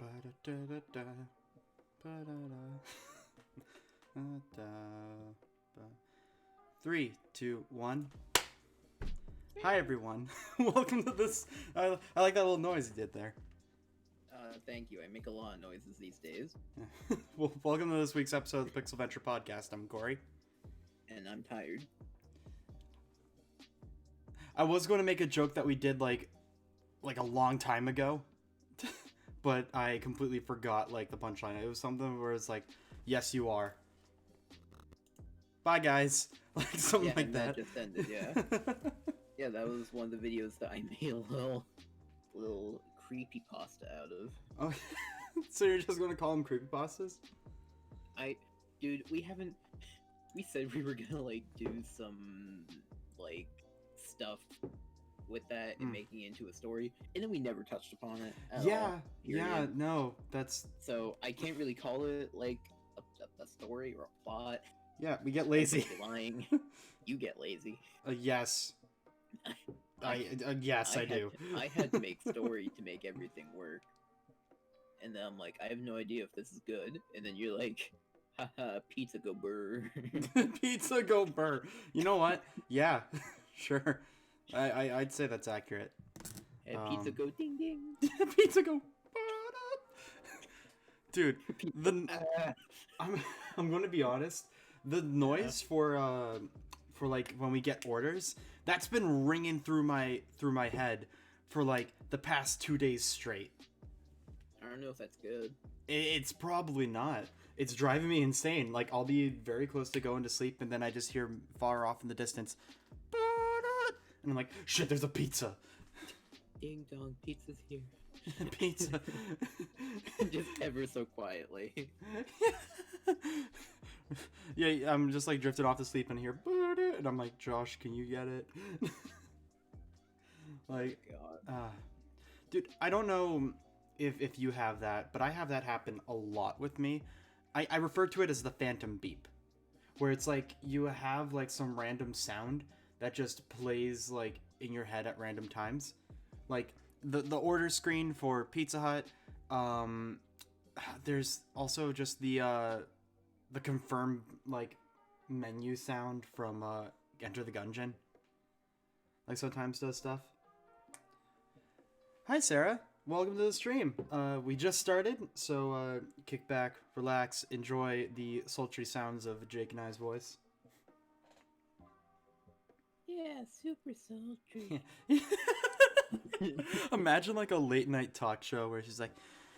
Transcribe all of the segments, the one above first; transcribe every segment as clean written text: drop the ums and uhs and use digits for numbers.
Ba-da-da-da-da. Ba-da-da. Da-ba. 3, 2, 1. Hi everyone. Welcome to this. I like that little noise you did there. Thank you. I make a lot of noises these days. Well, welcome to this week's episode of the Pixel Venture Podcast. I'm Corey. And I'm tired. I was going to make a joke that we did like a long time ago, but I completely forgot like the punchline. It was something where it's like, "Yes, you are." Bye, guys. Like something like that. Just ended. Yeah. Yeah, that was one of the videos that I made a little creepypasta out of. Oh, so you're just gonna call them creepypastas? Dude, we said we were gonna like do some like stuff with that and making it into a story, and then we never touched upon it at all, period. No, that's... So I can't really call it like a story or a plot. Yeah, we get lazy. Lying. You get lazy. Yes. Yes, I do. I had to make story to make everything work. And then I'm like, I have no idea if this is good. And then you're like, haha, pizza go burr. Pizza go burr. You know what? Yeah, sure. I'd say that's accurate. And pizza go ding ding. Pizza go. Dude, I'm gonna be honest. The noise for like when we get orders, that's been ringing through my head for like the past 2 days straight. I don't know if that's good. It's probably not. It's driving me insane. Like I'll be very close to going to sleep, and then I just hear far off in the distance, and I'm like, shit, there's a pizza. Ding dong, pizza's here. Pizza. Just ever so quietly. Yeah, I'm just like drifted off to sleep and hear, and I'm like, Josh, can you get it? Like, God. Dude, I don't know if you have that, but I have that happen a lot with me. I refer to it as the phantom beep, where it's like you have like some random sound that just plays like in your head at random times. Like the order screen for Pizza Hut. There's also just the confirmed like menu sound from Enter the Gungeon. Like sometimes does stuff. Hi Sarah, welcome to the stream. We just started, so kick back, relax, enjoy the sultry sounds of Jake and I's voice. Yeah, super sultry. Imagine like a late night talk show where she's like,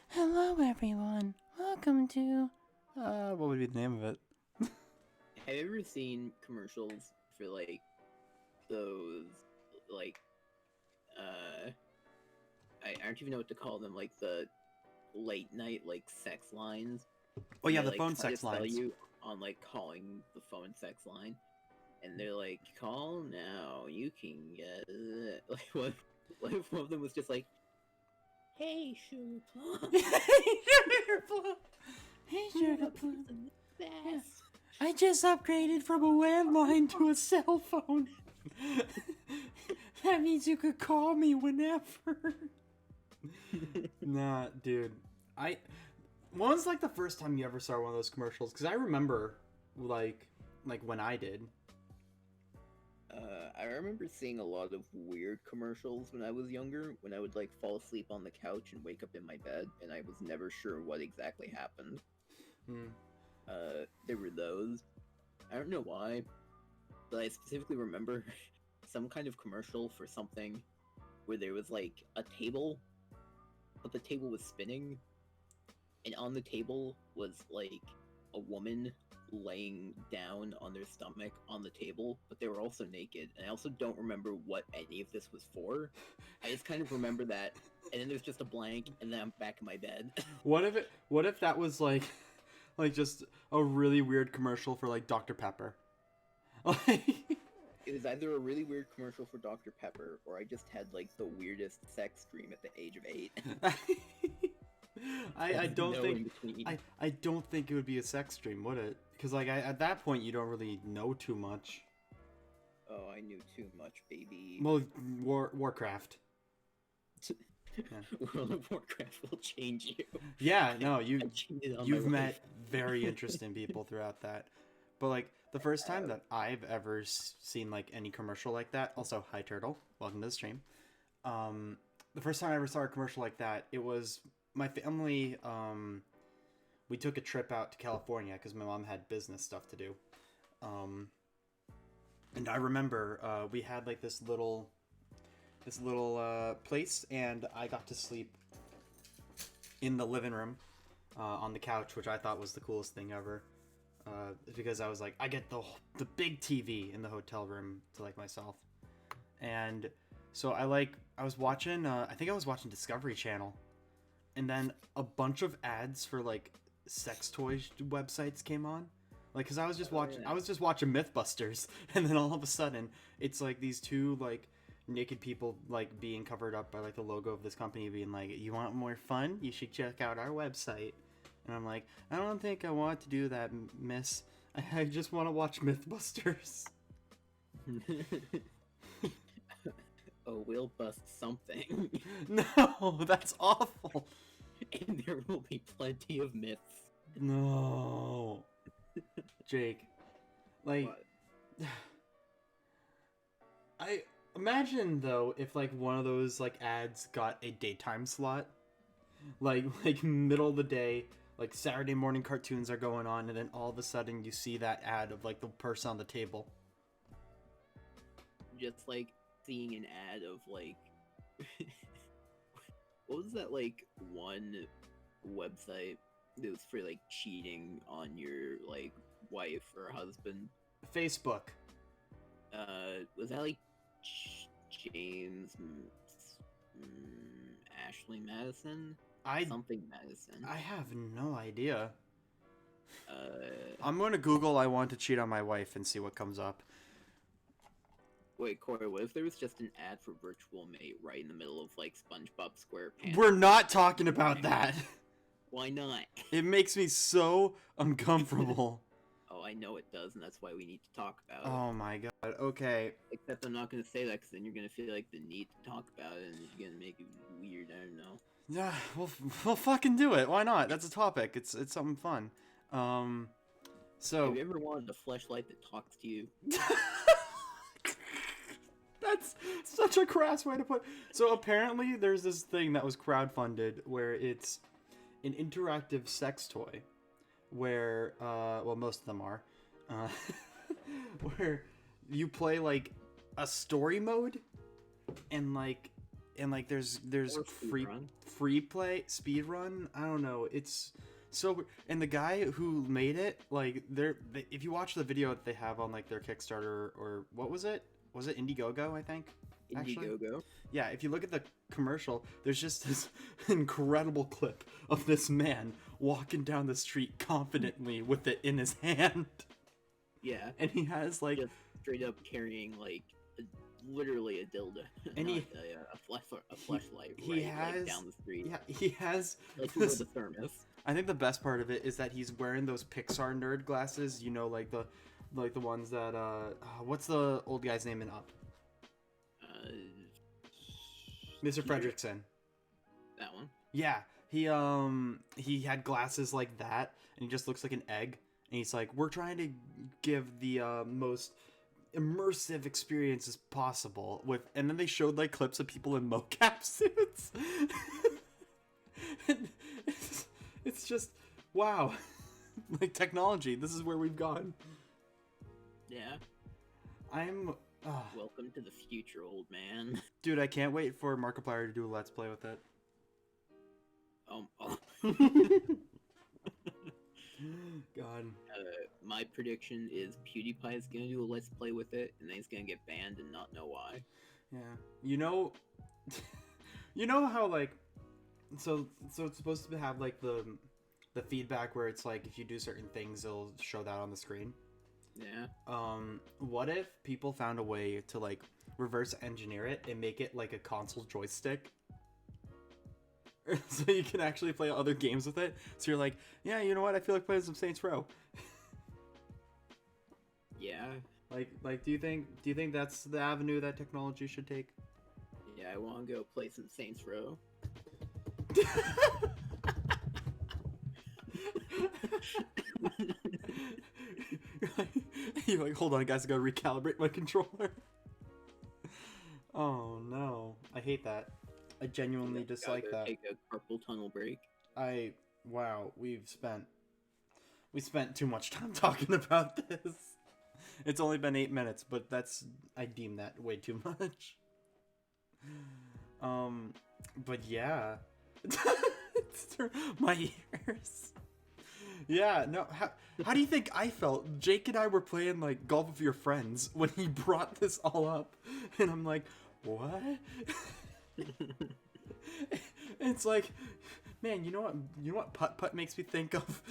"Hello everyone, welcome to..." what would be the name of it? Have you ever seen commercials for like those like I don't even know what to call them, like the late night like sex lines? Oh yeah, they, the like, phone try to sex sell lines. you on like calling the phone sex line, and they're like, call now, you can get it. Like one of them was just like, hey sugar plum. Hey sugar plum. Hey sugar plum. Yeah. I just upgraded from a landline to a cell phone. That means you could call me whenever. Nah, dude. When was like the first time you ever saw one of those commercials? Because I remember, like when I did. I remember seeing a lot of weird commercials when I was younger, when I would like fall asleep on the couch and wake up in my bed, and I was never sure what exactly happened. There were those. I don't know why, but I specifically remember some kind of commercial for something where there was like a table, but the table was spinning, and on the table was like a woman laying down on their stomach on the table, but they were also naked, and I also don't remember what any of this was for. I just kind of remember that, and then there's just a blank, and then I'm back in my bed. What if that was like just a really weird commercial for like Dr. Pepper? It was either a really weird commercial for Dr. Pepper, or I just had like the weirdest sex dream at the age of 8. I don't think it would be a sex dream, would it? Because like at that point you don't really know too much. Oh, I knew too much, baby. Well, Warcraft. World of Warcraft will change you. Yeah, no, I cheated on my you've met wife. very interesting people throughout that. But like the first time that I've ever seen like any commercial like that. Also, hi Turtle, welcome to the stream. Um, the first time I ever saw a commercial like that, it was my family. We took a trip out to California because my mom had business stuff to do. Um, and I remember we had like this little place, and I got to sleep in the living room on the couch, which I thought was the coolest thing ever. Because I was like, I get the big TV in the hotel room to like myself, and so I was watching I think I was watching Discovery Channel, and then a bunch of ads for like sex toy websites came on, like because I was just watching MythBusters, and then all of a sudden it's like these two like naked people like being covered up by like the logo of this company being like, you want more fun, you should check out our website. And I'm like, I don't think I want to do that, miss. I just want to watch MythBusters. Oh, we'll bust something. No, that's awful. And there will be plenty of myths. No. Jake. Like, What? I imagine though if like one of those like ads got a daytime slot. Like middle of the day, like Saturday morning cartoons are going on, and then all of a sudden you see that ad of like the person on the table. Just like seeing an ad of like what was that like one website that was for like cheating on your like wife or husband? Facebook. Was that like James Ashley Madison? Something Madison. I have no idea. Uh, I'm going to Google I want to cheat on my wife and see what comes up. Wait, Corey, what if there was just an ad for Virtual Mate right in the middle of like SpongeBob SquarePants? We're not talking about that. Why not? It makes me so uncomfortable. Oh, I know it does, and that's why we need to talk about it. Oh my god. Okay. Except I'm not going to say that, because then you're going to feel like the need to talk about it, and it's going to make it weird. I don't know. Yeah, we'll fucking do it. Why not? That's a topic. It's something fun. So Have you ever wanted a fleshlight that talks to you? That's such a crass way to put. So apparently there's this thing that was crowdfunded where it's an interactive sex toy where well, most of them are uh, where you play like a story mode and like there's Or free play speed run. I don't know, it's so, and the guy who made it, like if you watch the video that they have on like their Kickstarter, or what was it Indiegogo, I think, actually? Indiegogo. Yeah, if you look at the commercial, there's just this incredible clip of this man walking down the street confidently with it in his hand. Yeah. And he has like just straight up carrying like literally a dildo, and not a flashlight. He right, has like, down the street. Yeah, he has like this, with a thermos. I think the best part of it is that he's wearing those Pixar nerd glasses, you know, like the ones that what's the old guy's name in Up? Mr. Fredrickson. That one. Yeah, he had glasses like that, and he just looks like an egg. And he's like, we're trying to give the most immersive experience as possible with, and then they showed like clips of people in mocap suits. It's just wow. Like technology, this is where we've gone. Yeah. I'm Welcome to the future, old man. Dude, I can't wait for Markiplier to do a let's play with it. Oh. God. My prediction is PewDiePie is gonna do a let's play with it, and then he's gonna get banned and not know why. Yeah. You know you know how like so it's supposed to have like the feedback where it's like if you do certain things it'll show that on the screen. Yeah. What if people found a way to like reverse engineer it and make it like a console joystick? So you can actually play other games with it. So you're like, yeah, you know what? I feel like playing some Saints Row. Yeah. Like, do you think that's the avenue that technology should take? Yeah, I want to go play some Saints Row. You're like, hold on, guys, I gotta recalibrate my controller. Oh no, I hate that. I genuinely dislike that. Take a carpal tunnel break. Wow, we spent too much time talking about this. It's only been 8 minutes, but I deem that way too much. But yeah. My ears. Yeah, no, how do you think I felt? Jake and I were playing like Golf with Your Friends when he brought this all up, and I'm like, what? It's like, man, you know what putt putt makes me think of?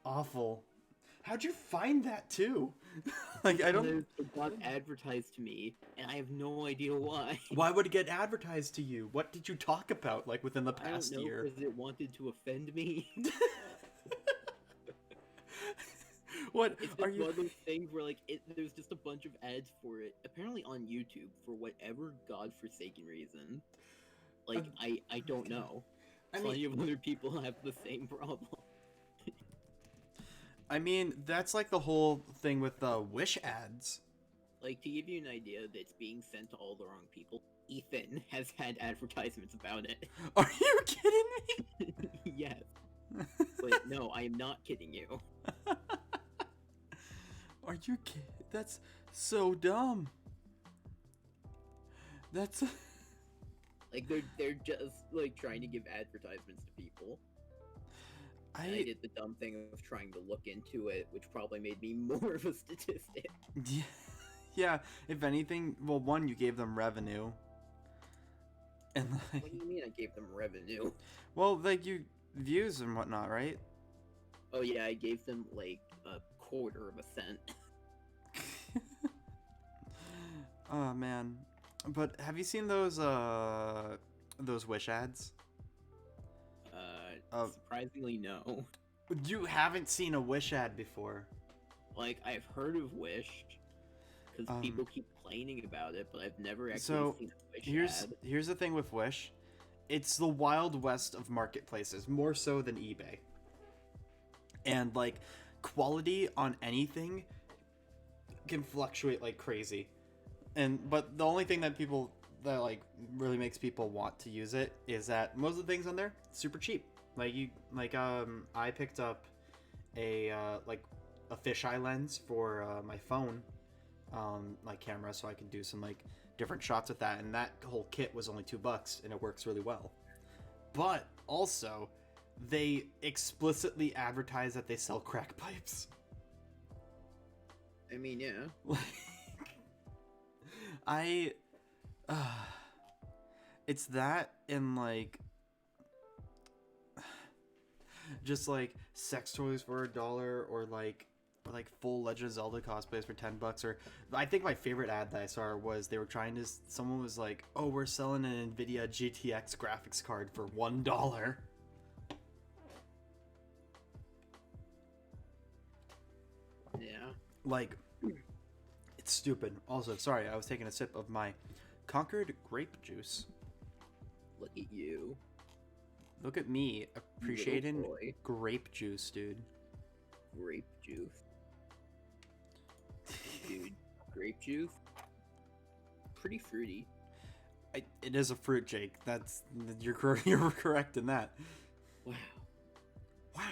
Awful. How'd you find that too? Like, I don't. It got advertised to me, and I have no idea why. Why would it get advertised to you? What did you talk about, like, within the past year? Because it wanted to offend me. What it's are you? One of those things where like there's just a bunch of ads for it, apparently on YouTube for whatever godforsaken reason. Like I don't know. I Plenty mean, of other people have the same problem. I mean, that's like the whole thing with the Wish ads. Like, to give you an idea that it's being sent to all the wrong people, Ethan has had advertisements about it. Are you kidding me? Yes. But no, I am not kidding you. Are you kidding? That's so dumb. That's like they're just like trying to give advertisements to people. I did the dumb thing of trying to look into it, which probably made me more of a statistic. Yeah, if anything, well, one, you gave them revenue. And like, what do you mean I gave them revenue? Well, like, views and whatnot, right? Oh yeah, I gave them like a quarter of a cent. Oh man. But have you seen those Wish ads? Surprisingly, no. You haven't seen a Wish ad before. Like, I've heard of Wish, because people keep complaining about it, but I've never actually seen a Wish ad. Here's the thing with Wish. It's the Wild West of marketplaces, more so than eBay. And, like, quality on anything can fluctuate like crazy. But the only thing that like really makes people want to use it is that most of the things on there super cheap. I picked up a fisheye lens for my phone, like camera, so I can do some like different shots with that, and that whole kit was only $2 and it works really well. But also, they explicitly advertise that they sell crack pipes. I mean, yeah. Like, it's that and like just like sex toys for $1 or like full Legend of Zelda cosplays for $10. Or I think my favorite ad that I saw was someone was like, oh, we're selling an Nvidia GTX graphics card for $1. Yeah. Like, it's stupid. Also, sorry, I was taking a sip of my Concord grape juice. Look at you. Look at me appreciating grape juice, dude. Grape juice. Dude, grape juice? Pretty fruity. It is a fruit, Jake. You're correct in that. Wow. Wow.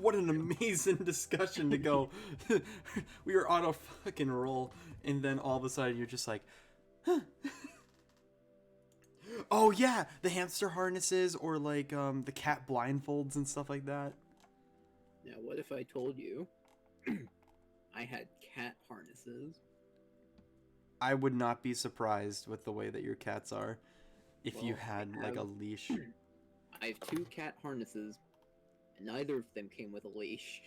What an amazing discussion to go. We were on a fucking roll, and then all of a sudden you're just like, huh. Oh yeah, the hamster harnesses or like the cat blindfolds and stuff like that. Now what if I told you I had cat harnesses? I would not be surprised with the way that your cats are if you had like a leash. I have 2 cat harnesses, and neither of them came with a leash.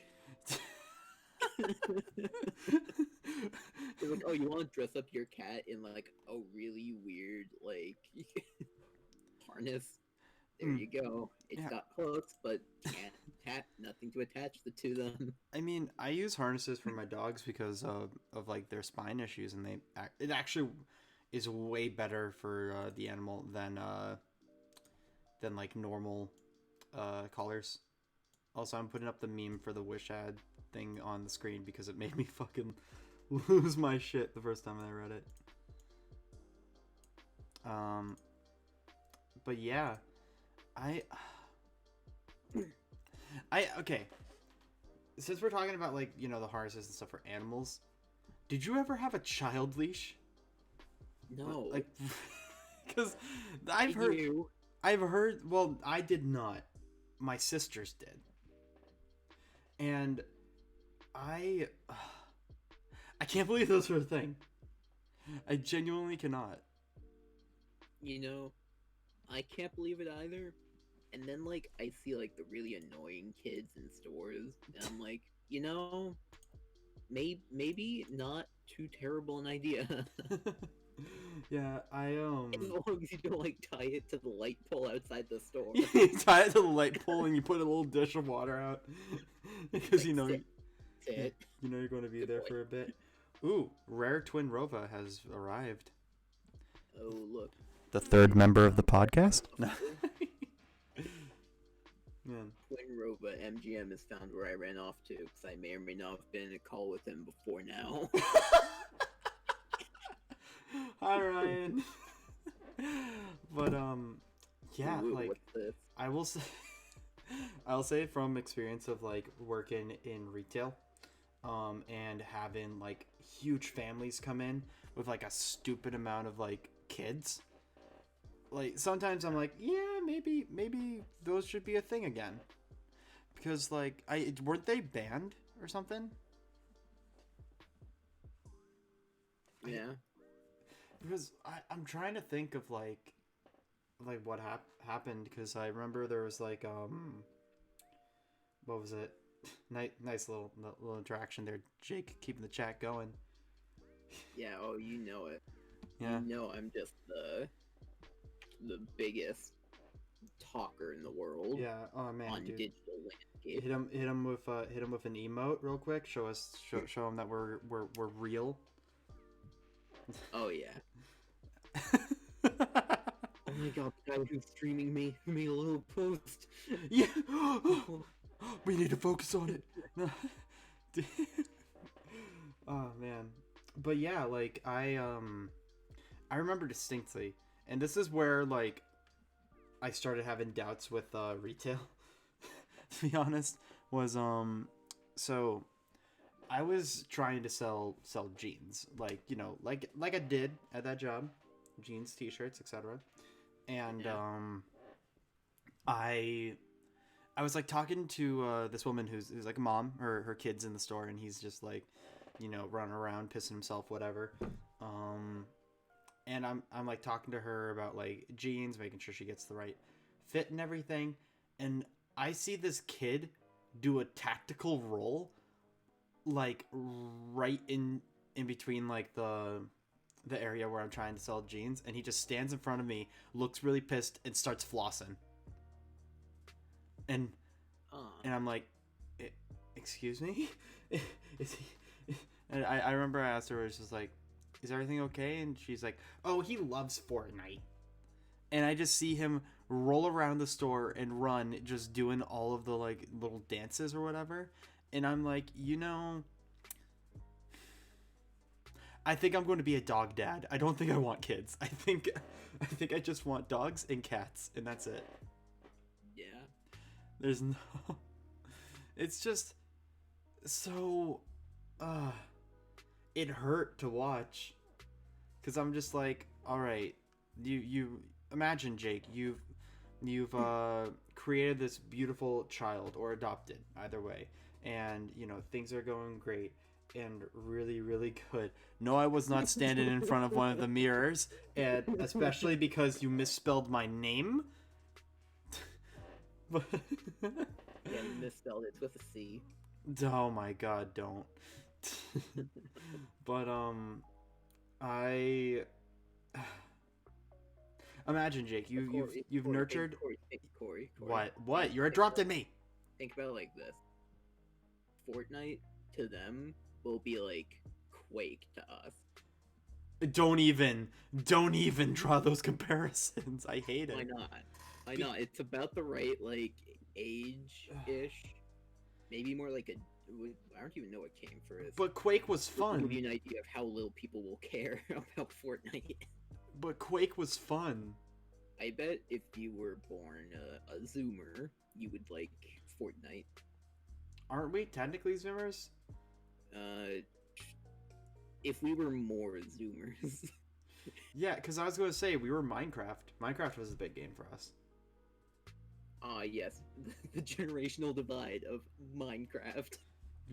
They're like, oh, you want to dress up your cat in like a really weird like harness? There you go. It's Yeah. got hooks, but can't nothing to attach the to them. I mean, I use harnesses for my dogs because of like their spine issues, and it actually is way better for the animal than like normal collars. Also, I'm putting up the meme for the Wish ad thing on the screen because it made me fucking lose my shit the first time I read it. But yeah, I okay. Since we're talking about like the harnesses and stuff for animals, did you ever have a child leash? No. Like, because Did you? I've heard. Well, I did not. My sisters did, and I I can't believe those were a thing. I genuinely cannot. I can't believe it either. And then like I see like the really annoying kids in stores, and I'm like, maybe not too terrible an idea. Yeah, As long as you don't like tie it to the light pole outside the store. You tie it to the light pole and you put a little dish of water out because Sit. you're going to be Good there boy. for a bit. Ooh, rare twin Rova has arrived. Oh look. The third member of the podcast? No. Man. Twin Rova MGM is found where I ran off to, because I may or may not have been in a call with him before now. Hi, Ryan. But yeah, Ooh, like what's this? I'll say from experience of like working in retail, and having like huge families come in with like a stupid amount of like kids. Like sometimes I'm like, yeah, maybe those should be a thing again, because like weren't they banned or something? Yeah. Because I'm trying to think of like what happened, because I remember there was like what was it? Nice little interaction there, Jake, keeping the chat going. Yeah, oh you know it. Yeah. You know I'm just the biggest talker in the world. Yeah. Oh man, on dude. digital landscape. Hit him with an emote real quick. Show him that we're real. Oh yeah. Oh my god, the guy who's streaming me made a little post. Yeah. We need to focus on it. Oh man. But yeah, like I remember distinctly, and this is where like I started having doubts with retail. To be honest, was so I was trying to sell jeans, like like I did at that job, jeans, t-shirts, etc. And Yeah. I was like talking to this woman who's like a mom, her kids in the store, and he's just like running around pissing himself, whatever. And I'm like talking to her about like jeans, making sure she gets the right fit and everything, and I see this kid do a tactical roll, like right in between like the area where I'm trying to sell jeans, and he just stands in front of me, looks really pissed, and starts flossing. And I'm like, excuse me? Is he? And I remember I asked her, it's just like, is everything okay? And she's like, oh, he loves Fortnite. And I just see him roll around the store and run, just doing all of the like little dances or whatever. And I'm like, I think I'm going to be a dog dad. I don't think I want kids. I think I just want dogs and cats, and that's it. Yeah. There's no. It's just so. It hurt to watch, because I'm just like, all right, you imagine, Jake, you've created this beautiful child, or adopted, either way, and things are going great and really, really good. No, I was not standing in front of one of the mirrors, and especially because you misspelled my name. But Yeah, you misspelled it. It's with a C. oh my god, don't. But I Imagine, Jake, you've Corey, hey, nurtured Corey, hey, Corey, what? You're interrupting me. Think about it like this. Fortnite to them will be like Quake to us. Don't even draw those comparisons. I hate it. Why not? Why not? It's about the right like age-ish. Maybe more like I don't even know what came first. But Quake was To fun. give you an idea of how little people will care about Fortnite. But Quake was fun. I bet if you were born a Zoomer, you would like Fortnite. Aren't we technically Zoomers? If we were more Zoomers. Yeah, because I was going to say, we were Minecraft. Minecraft was a big game for us. Yes. The generational divide of Minecraft.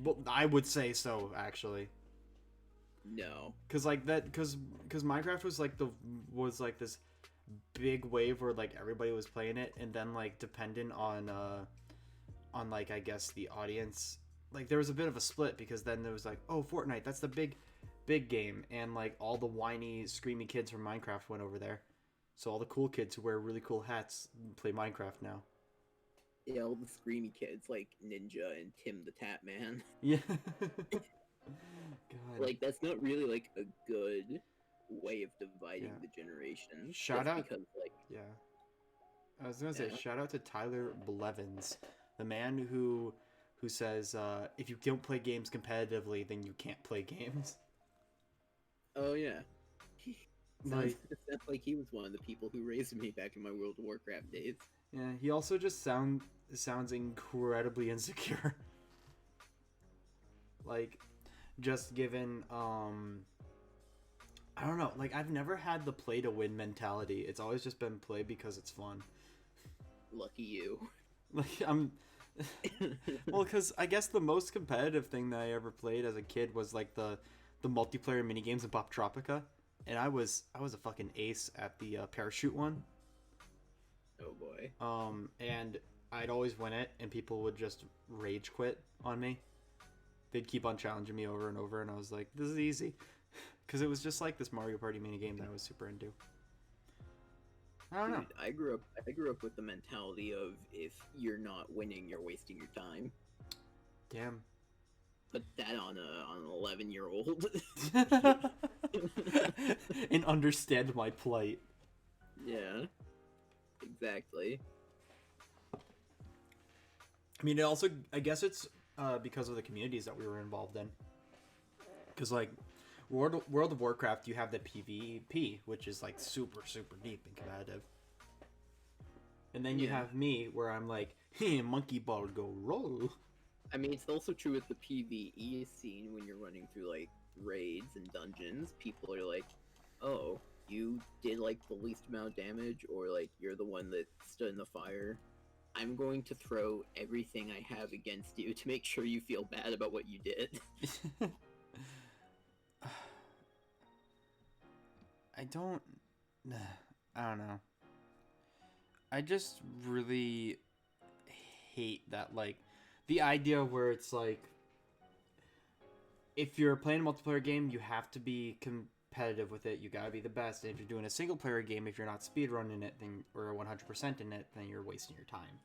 Well, I would say so, actually. No. Because Minecraft was like this big wave where like everybody was playing it, and then like dependent on like I guess the audience, like there was a bit of a split, because then there was like, oh, Fortnite, that's the big game, and like all the whiny screamy kids from Minecraft went over there, so all the cool kids who wear really cool hats play Minecraft now. Yeah, all the screamy kids like Ninja and Tim the Tap Man. Yeah. God. Like that's not really like a good way of dividing the generation. Shout out because like yeah. I was gonna say shout out to Tyler Blevins, the man who says if you don't play games competitively, then you can't play games. Oh yeah. Like, it sounds like he was one of the people who raised me back in my World of Warcraft days. Yeah, he also just sounds incredibly insecure. Like, just given I don't know, like I've never had the play to win mentality. It's always just been play because it's fun. Lucky you. Like I'm well, because I guess the most competitive thing that I ever played as a kid was like the multiplayer minigames in Pop Tropica, and I was a fucking ace at the parachute one. Oh boy. And I'd always win it, and people would just rage quit on me. They'd keep on challenging me over and over, and I was like, this is easy. Because it was just like this Mario Party minigame that I was super into. I don't know. I grew up with the mentality of if you're not winning, you're wasting your time. Damn. Put that on an 11-year-old. And understand my plight. Yeah. Exactly. I mean, it also, I guess it's because of the communities that we were involved in. Because, like, World of Warcraft, you have the PvP, which is, like, super, super deep and competitive. And then you have me, where I'm like, hey, monkey ball, go roll. I mean, it's also true with the PvE scene when you're running through, like, raids and dungeons. People are like, oh, you did, like, the least amount of damage, or, like, you're the one that stood in the fire. I'm going to throw everything I have against you to make sure you feel bad about what you did. I don't know. I just really hate that, like, the idea where it's like, if you're playing a multiplayer game, you have to be competitive with it. You gotta be the best. And if you're doing a single player game, if you're not speedrunning it, then or 100% in it, then you're wasting your time.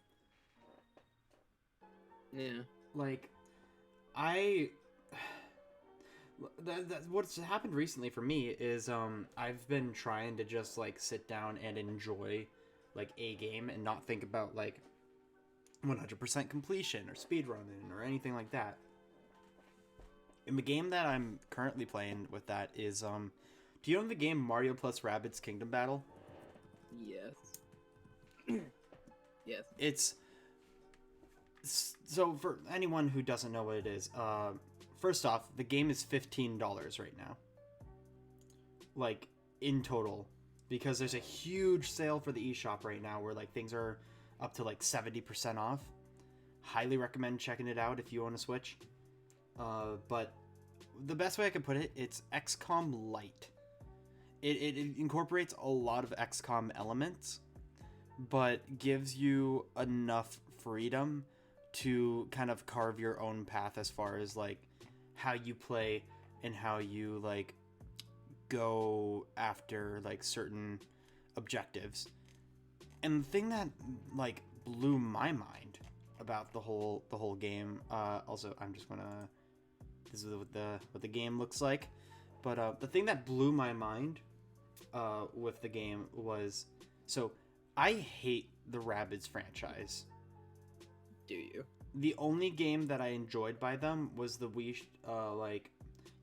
Yeah. Like, what's happened recently for me is I've been trying to just like sit down and enjoy like a game and not think about like 100% completion or speedrunning or anything like that. And the game that I'm currently playing with that is do you know the game Mario plus Rabbids Kingdom Battle? Yes. Yes. It's so for anyone who doesn't know what it is, first off, the game is $15 right now. Like, in total. Because there's a huge sale for the eShop right now where, like, things are up to, like, 70% off. Highly recommend checking it out if you own a Switch. But the best way I can put it, it's XCOM Lite. It incorporates a lot of XCOM elements, but gives you enough freedom to kind of carve your own path as far as, like, how you play and how you like go after like certain objectives. And the thing that like blew my mind about the whole game, also I'm just gonna, this is what the game looks like, but the thing that blew my mind with the game was, so I hate the Rabbids franchise. Do you? The only game that I enjoyed by them was the Wii like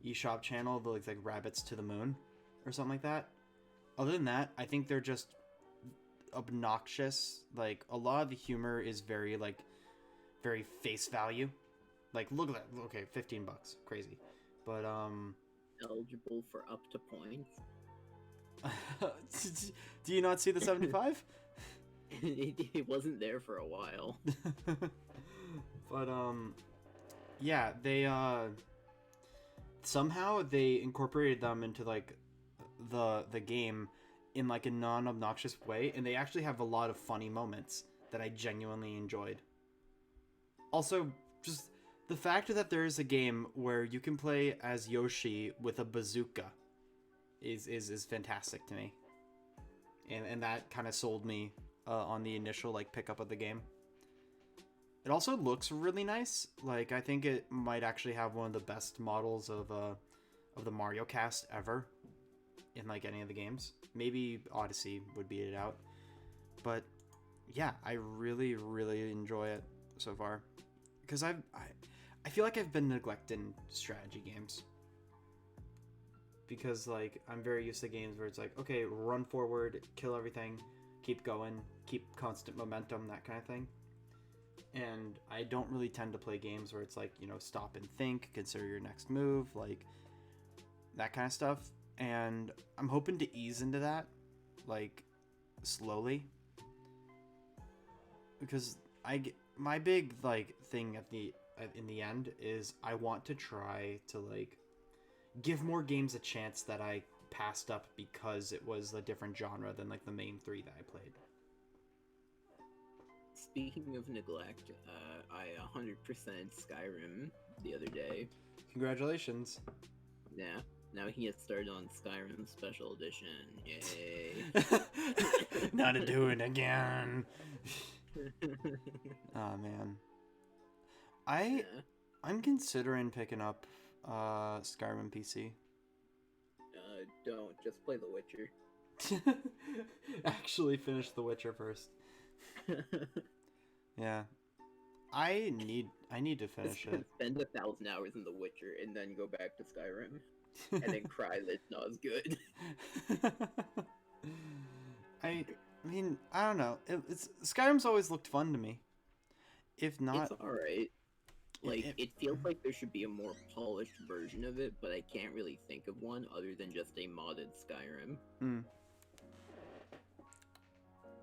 eShop channel, the like Rabbits to the Moon or something like that. Other than that, I think they're just obnoxious. Like, a lot of the humor is very like very face value. Like, look at that. Okay, $15, crazy. But Eligible for up to points. do you not see the 75? It wasn't there for a while. But yeah, they somehow they incorporated them into like the game in like a non-obnoxious way, and they actually have a lot of funny moments that I genuinely enjoyed. Also, just the fact that there is a game where you can play as Yoshi with a bazooka is fantastic to me, and that kind of sold me on the initial like pickup of the game. It also looks really nice. Like, I think it might actually have one of the best models of the Mario cast ever in like any of the games. Maybe Odyssey would beat it out. But yeah, I really, really enjoy it so far. Because I feel like I've been neglecting strategy games. Because like I'm very used to games where it's like, okay, run forward, kill everything, keep going, keep constant momentum, that kind of thing. And I don't really tend to play games where it's like, you know, stop and think, consider your next move, like that kind of stuff. And I'm hoping to ease into that, like, slowly. Because my big like thing in the end is I want to try to like give more games a chance that I passed up because it was a different genre than like the main 3 that I played. Speaking of neglect, I 100% Skyrim the other day. Congratulations. Yeah, now he gets started on Skyrim Special Edition. Yay. Not to do it again. Oh man. I'm considering picking up Skyrim PC. Don't, just play The Witcher. Actually finish The Witcher first. Yeah. I need to finish it. Spend 1,000 hours in The Witcher and then go back to Skyrim. And then cry that it's not as good. I mean, I don't know. It's Skyrim's always looked fun to me. If not, it's alright. Like, it feels like there should be a more polished version of it, but I can't really think of one other than just a modded Skyrim.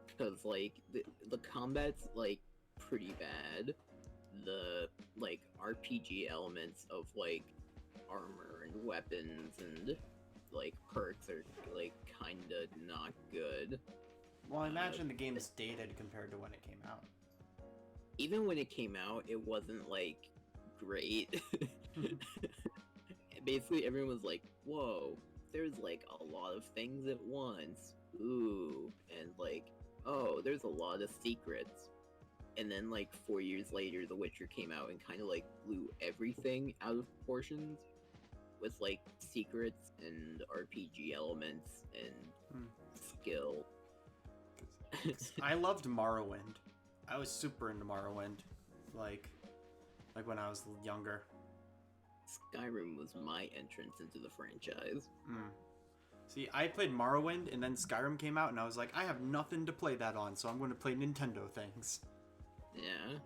Because, like, the combat's, like, pretty bad. The, like, RPG elements of, like, armor and weapons and, like, perks are, like, kinda not good. Well, I imagine the game's dated compared to when it came out. Even when it came out, it wasn't, like, great. Basically, everyone was like, whoa, there's, like, a lot of things at once. Ooh. And, like, oh, there's a lot of secrets. And then, like, 4 years later, The Witcher came out and kind of, like, blew everything out of proportions with, like, secrets and RPG elements and skill. I loved Morrowind. I was super into Morrowind, like when I was younger. Skyrim was my entrance into the franchise. See, I played Morrowind, and then Skyrim came out, and I was like, I have nothing to play that on, so I'm going to play Nintendo things. Yeah.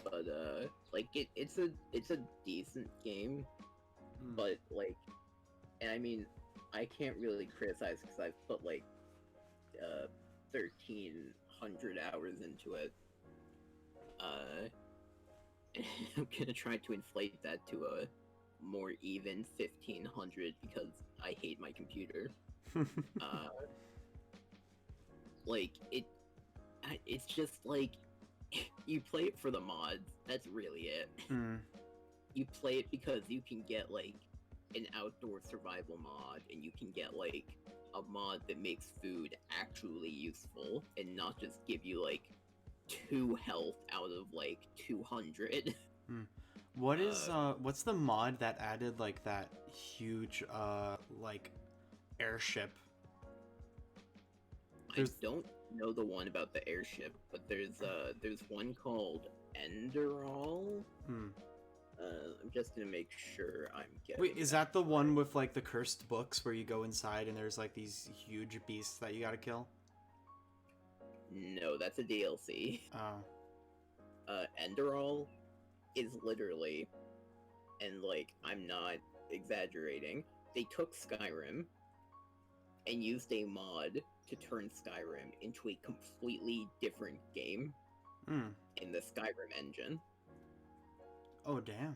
But like it's a decent game, but like, and I mean, I can't really criticize because I've put like 1,300 hours into it. I'm gonna try to inflate that to a more even 1,500 because I hate my computer. Like it's just like you play it for the mods. That's really it. You play it because you can get like an outdoor survival mod, and you can get like a mod that makes food actually useful and not just give you like 2 health out of like 200. What is what's the mod that added like that huge like airship? I don't know the one about the airship, but there's one called Enderall. I'm just gonna make sure I'm getting. Wait, is that the one with like the cursed books where you go inside and there's like these huge beasts that you gotta kill? No, that's a DLC. Oh. Enderall is literally, and like I'm not exaggerating, they took Skyrim and used a mod to turn Skyrim into a completely different game in the Skyrim engine. Oh, damn.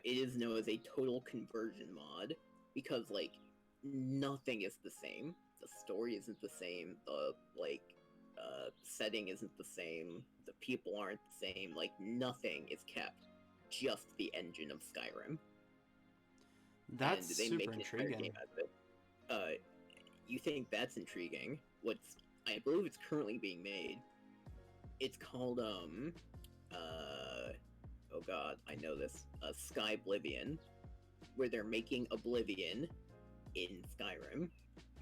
It is known as a total conversion mod because like nothing is the same. The story isn't the same. The like setting isn't the same. The people aren't the same. Like nothing is kept. Just the engine of Skyrim. That's and they super make an entire intriguing. game out of it. You think that's intriguing? I believe it's currently being made. It's called oh god, I know this. Sky Oblivion, where they're making Oblivion in Skyrim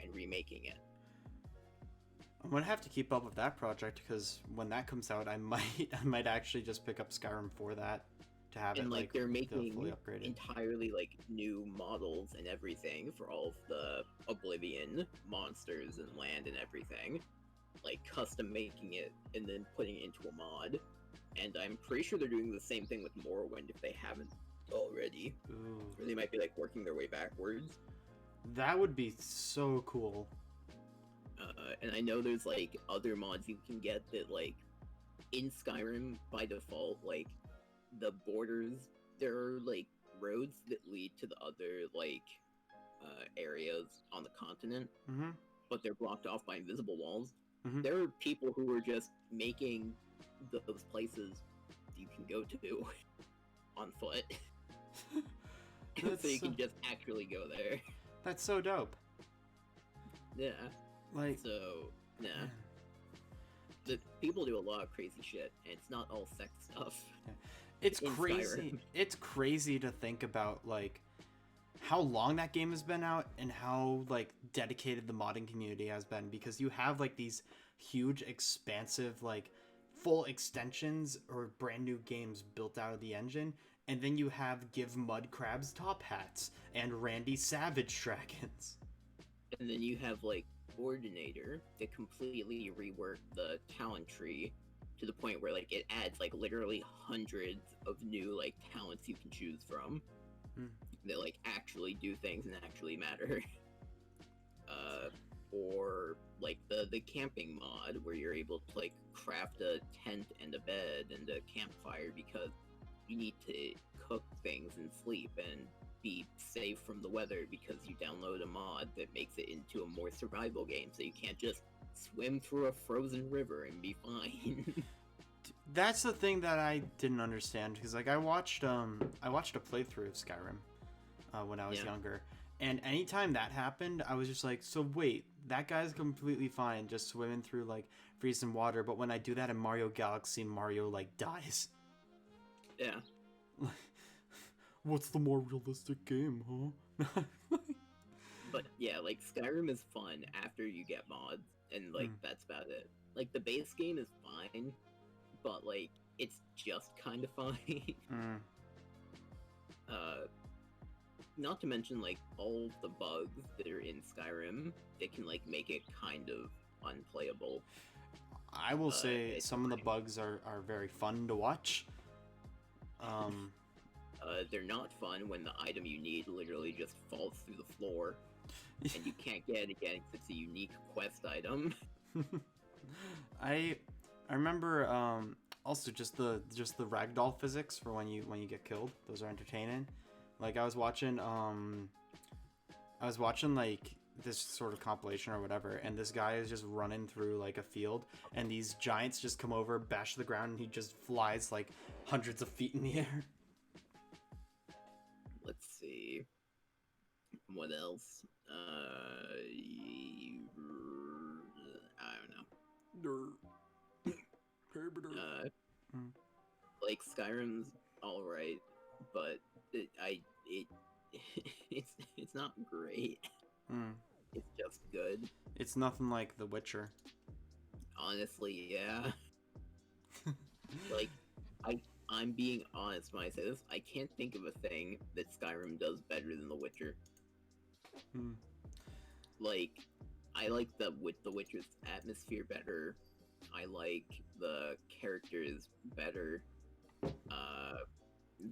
and remaking it. I'm gonna have to keep up with that project because when that comes out, I might actually just pick up Skyrim for that to have And it like they're making fully upgraded. entirely like new models and everything for all of the Oblivion monsters and land and everything, like custom making it and then putting it into a mod. And I'm pretty sure they're doing the same thing with Morrowind if they haven't already. Ooh. Or they might be like working their way backwards. That would be so cool. And I know there's like other mods you can get that like in Skyrim by default, like the borders, there are like roads that lead to the other like areas on the continent, but they're blocked off by invisible walls. There are people who are just making those places you can go to on foot. So you can just actually go there. That's so dope. Yeah. Like, so, yeah. The people do a lot of crazy shit, and it's not all sex stuff. It's crazy. Skyrim. It's crazy to think about, like, how long that game has been out and how, like, dedicated the modding community has been, because you have, like, these huge, expansive, like, full extensions or brand new games built out of the engine, and then you have Give Mud Crabs top hats and Randy Savage dragons. And then you have, like, Ordinator that completely reworked the talent tree to the point where, like, it adds, like, literally hundreds of new, like, talents you can choose from that, like, actually do things and actually matter. Or, like, the camping mod where you're able to, like, craft a tent and a bed and a campfire because you need to cook things and sleep and be safe from the weather because you download a mod that makes it into a more survival game, so you can't just swim through a frozen river and be fine. That's the thing that I didn't understand, because like I watched a playthrough of Skyrim when I was younger, and anytime that happened, I was just like, so wait, that guy's completely fine just swimming through like freezing water, but when I do that in Mario Galaxy, Mario like dies. Yeah. What's the more realistic game, huh? But yeah, like Skyrim is fun after you get mods, and like that's about it. Like the base game is fine, but like it's just kind of fine. Not to mention like all the bugs that are in Skyrim that can like make it kind of unplayable. I will say some of the bugs are very fun to watch. They're not fun when the item you need literally just falls through the floor, and you can't get it again because it's a unique quest item. I remember also just the ragdoll physics for when you get killed. Those are entertaining. Like I was watching like this sort of compilation or whatever, and this guy is just running through like a field, and these giants just come over, bash the ground, and he just flies like hundreds of feet in the air. Let's see. What else? I don't know. Mm. Like Skyrim's all right, but it it's not great. Mm. It's just good. It's nothing like The Witcher. Honestly, yeah. Like, I'm being honest when I say this. I can't think of a thing that Skyrim does better than The Witcher. Mm. Like, I like the Witcher's atmosphere better. I like the characters better.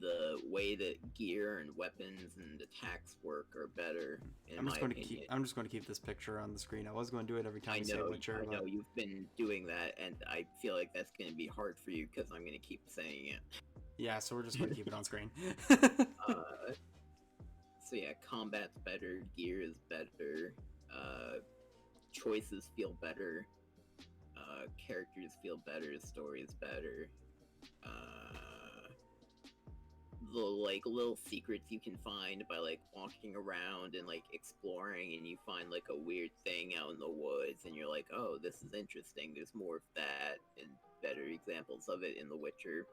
The way that gear and weapons and attacks work are better, in I'm my just going to opinion. keep. I'm just going to keep this picture on the screen. I was going to do it every time I you say know, Witcher, I but know you've been doing that, and I feel like that's going to be hard for you because I'm going to keep saying it. yeah. So we're just going to keep it on screen. So yeah, combat's better, gear is better, choices feel better, characters feel better, story is better. The like little secrets you can find by like walking around and like exploring, and you find like a weird thing out in the woods, and you're like, oh, this is interesting. There's more of that, and better examples of it in The Witcher.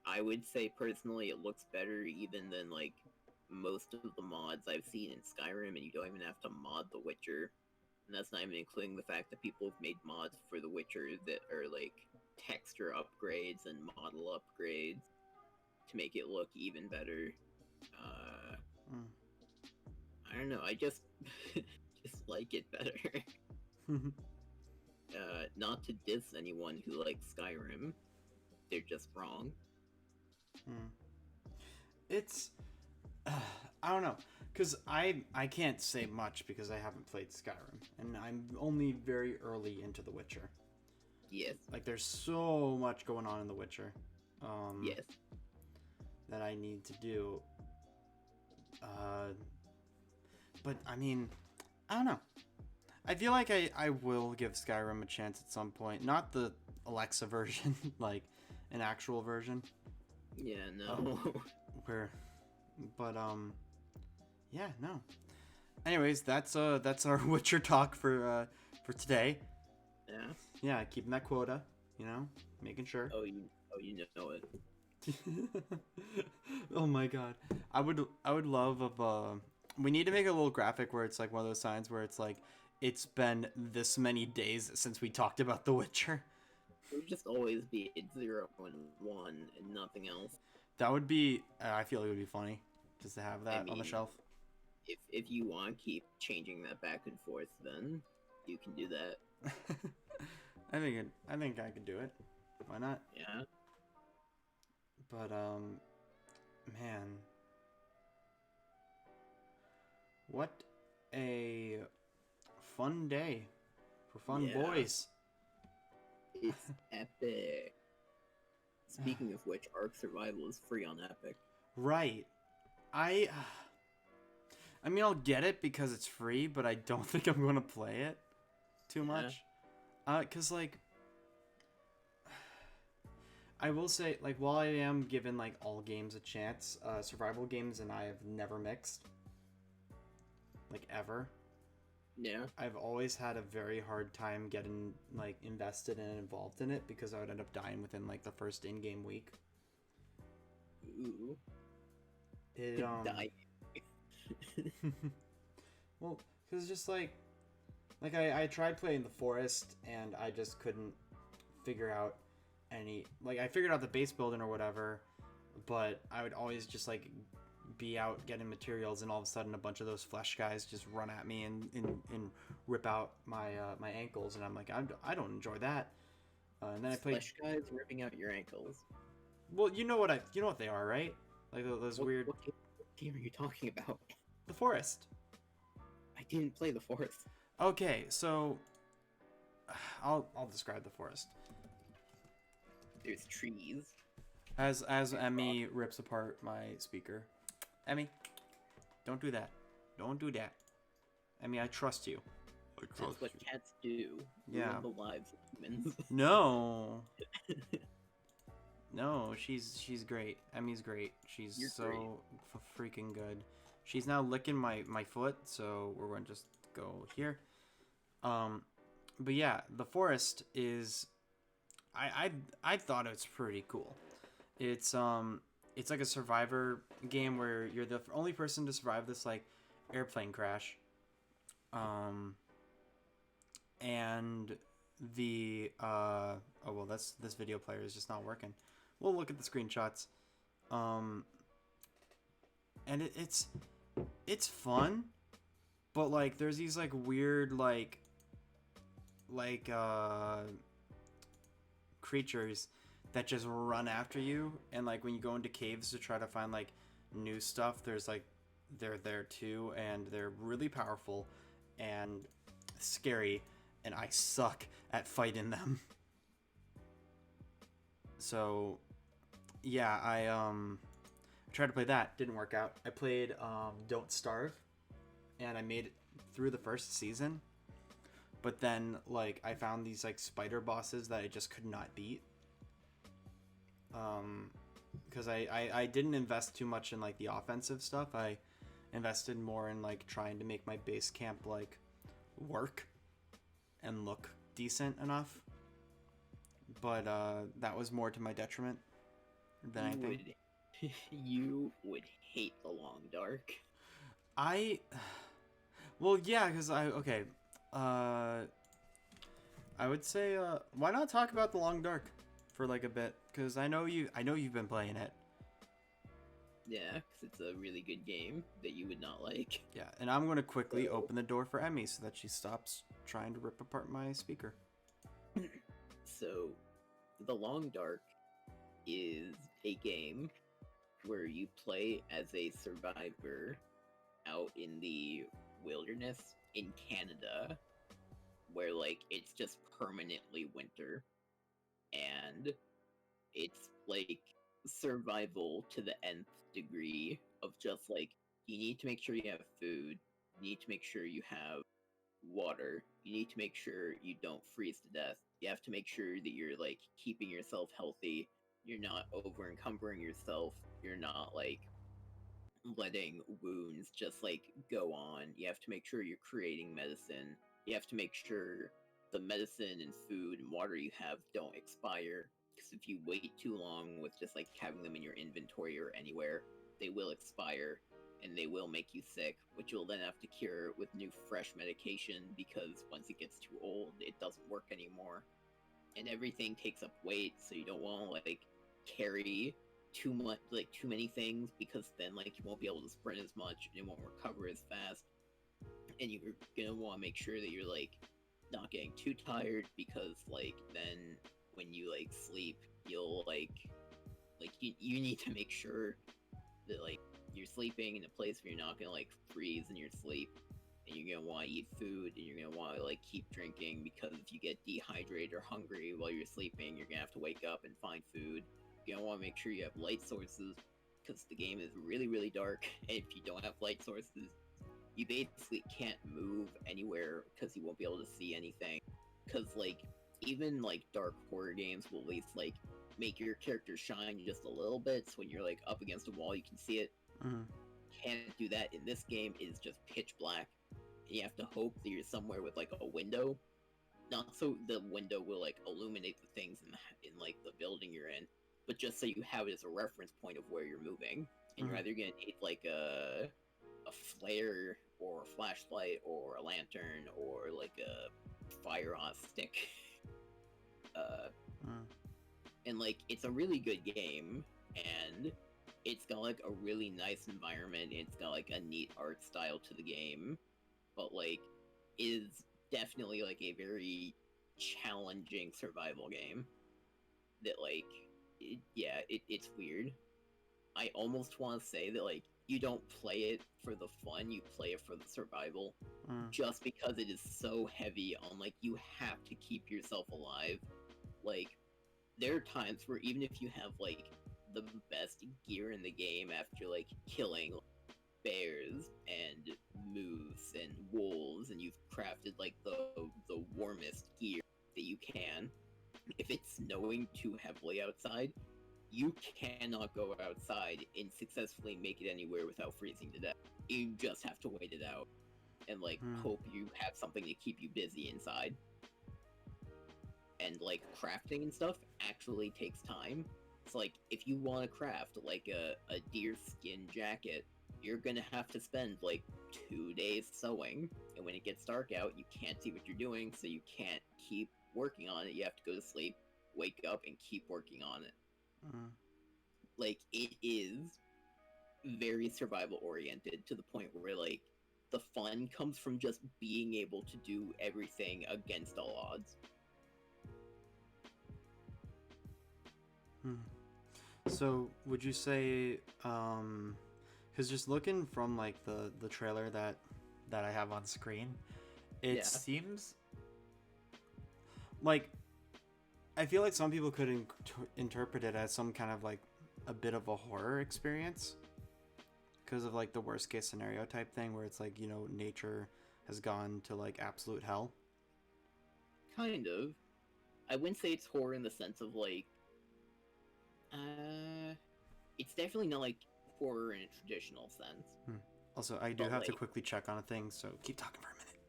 I would say personally, it looks better even than like most of the mods I've seen in Skyrim, and you don't even have to mod The Witcher. And that's not even including the fact that people have made mods for The Witcher that are like texture upgrades and model upgrades to make it look even better. I don't know. I just just like it better. Not to diss anyone who likes Skyrim, they're just wrong. It's I don't know, because I can't say much because I haven't played Skyrim, and I'm only very early into The Witcher. Yes. Like there's so much going on in The Witcher. Yes. That I need to do. But I mean, I don't know. I feel like I will give Skyrim a chance at some point. Not the Alexa version, like an actual version. Yeah, no. But yeah, no. Anyways, that's our Witcher talk for today. Yeah. Yeah, keeping that quota, you know, making sure. Oh, you know it. Oh my god, I would love if we need to make a little graphic where it's like one of those signs where it's like it's been this many days since we talked about The Witcher. It would just always be 0 and 1 and nothing else. That would be. I feel it would be funny just to have that on the shelf. If you want to keep changing that back and forth, then you can do that. I think I could do it. Why not? Yeah. But man, what a fun day for fun boys. It's epic. Speaking of which, Ark Survival is free on Epic. Right. I mean, I'll get it because it's free, but I don't think I'm going to play it too much. 'Cause like I will say, like, while I am giving like all games a chance, survival games and I have never mixed. Like ever. Yeah. I've always had a very hard time getting like invested and involved in it because I would end up dying within like the first in-game week. Ooh. It Die. Well, cause just like I tried playing the forest and I just couldn't figure out any, like, I figured out the base building or whatever, but I would always just like be out getting materials, and all of a sudden a bunch of those flesh guys just run at me and rip out my my ankles, and I'm like, I don't enjoy that. And then I played Flesh guys ripping out your ankles. Well, you know what they are, right? Like those weird. What game are you talking about? The forest. I didn't play the forest. Okay, so I'll describe the forest. There's trees. As Emmy rips apart my speaker. Emmy, don't do that. Don't do that. Emmy, I trust you. That's what cats do. Yeah. Ruin the lives of humans. No. No, she's great. Emmy's great. She's You're great. so freaking good. She's now licking my foot, so we're going to just go here. Um, but yeah, the forest is I thought it's pretty cool. It's like a survivor game where you're the only person to survive this like airplane crash. Um, and the oh well, that's this video player is just not working. We'll look at the screenshots. Um, and it's fun, but like there's these like weird like creatures that just run after you, and like when you go into caves to try to find like new stuff, there's like they're there too, and they're really powerful and scary, and I suck at fighting them. So yeah, I tried to play that, didn't work out. I played Don't Starve, and I made it through the first season, but then like I found these like spider bosses that I just could not beat. Because I didn't invest too much in like the offensive stuff. I invested more in like trying to make my base camp like work and look decent enough. But that was more to my detriment than anything. You would hate the Long Dark. I well yeah, because I okay. Uh, I would say why not talk about the Long Dark for like a bit, because I know you've been playing it. Yeah, because it's a really good game that you would not like. Yeah, and I'm going to quickly open the door for Emmy so that she stops trying to rip apart my speaker. So, The Long Dark is a game where you play as a survivor out in the wilderness in Canada, where like it's just permanently winter, and it's like survival to the nth degree of just like you need to make sure you have food, you need to make sure you have water, you need to make sure you don't freeze to death, you have to make sure that you're like keeping yourself healthy, you're not over encumbering yourself, you're not like letting wounds just like go on, you have to make sure you're creating medicine, you have to make sure the medicine and food and water you have don't expire, because if you wait too long with just like having them in your inventory or anywhere, they will expire and they will make you sick, which you'll then have to cure with new fresh medication, because once it gets too old it doesn't work anymore, and everything takes up weight, so you don't want to like carry too much, like too many things, because then like you won't be able to sprint as much and it won't recover as fast, and you're gonna want to make sure that you're like not getting too tired, because like then when you like sleep you'll like you need to make sure that like you're sleeping in a place where you're not gonna like freeze in your sleep, and you're gonna want to eat food, and you're gonna want to like keep drinking, because if you get dehydrated or hungry while you're sleeping, you're gonna have to wake up and find food. You're gonna want to make sure you have light sources, because the game is really dark, and if you don't have light sources, you basically can't move anywhere because you won't be able to see anything. Because like even like dark horror games will at least like make your character shine just a little bit, so when you're like up against a wall you can see it. Mm-hmm. Can't do that in this game. It's just pitch black, and you have to hope that you're somewhere with like a window, not so the window will like illuminate the things in like the building you're in, but just so you have it as a reference point of where you're moving. And Mm-hmm. you're either gonna need like a flare or a flashlight or a lantern or like a fire on a stick. Mm-hmm. And like it's a really good game, and it's got like a really nice environment, it's got like a neat art style to the game, but like is definitely like a very challenging survival game that like it's weird. I almost want to say that like you don't play it for the fun, you play it for the survival, Mm-hmm. just because it is so heavy on like you have to keep yourself alive. Like there are times where even if you have like the best gear in the game after like killing bears and moose and wolves, and you've crafted like the warmest gear that you can, if it's snowing too heavily outside, you cannot go outside and successfully make it anywhere without freezing to death. You just have to wait it out and like hope you have something to keep you busy inside. And like crafting and stuff actually takes time. It's like if you want to craft like a deer skin jacket, you're gonna have to spend like 2 days sewing, and when it gets dark out, you can't see what you're doing, so you can't keep working on it. You have to go to sleep, wake up, and keep working on it. Like, it is very survival oriented to the point where like the fun comes from just being able to do everything against all odds. So would you say, because just looking from like the trailer that I have on screen, it seems like, I feel like some people could interpret it as some kind of like a bit of a horror experience because of like the worst case scenario type thing where it's like, you know, nature has gone to like absolute hell. Kind of. I wouldn't say it's horror in the sense of like, it's definitely not like horror in a traditional sense. Also, I do have to quickly check on a thing, so keep talking for a minute.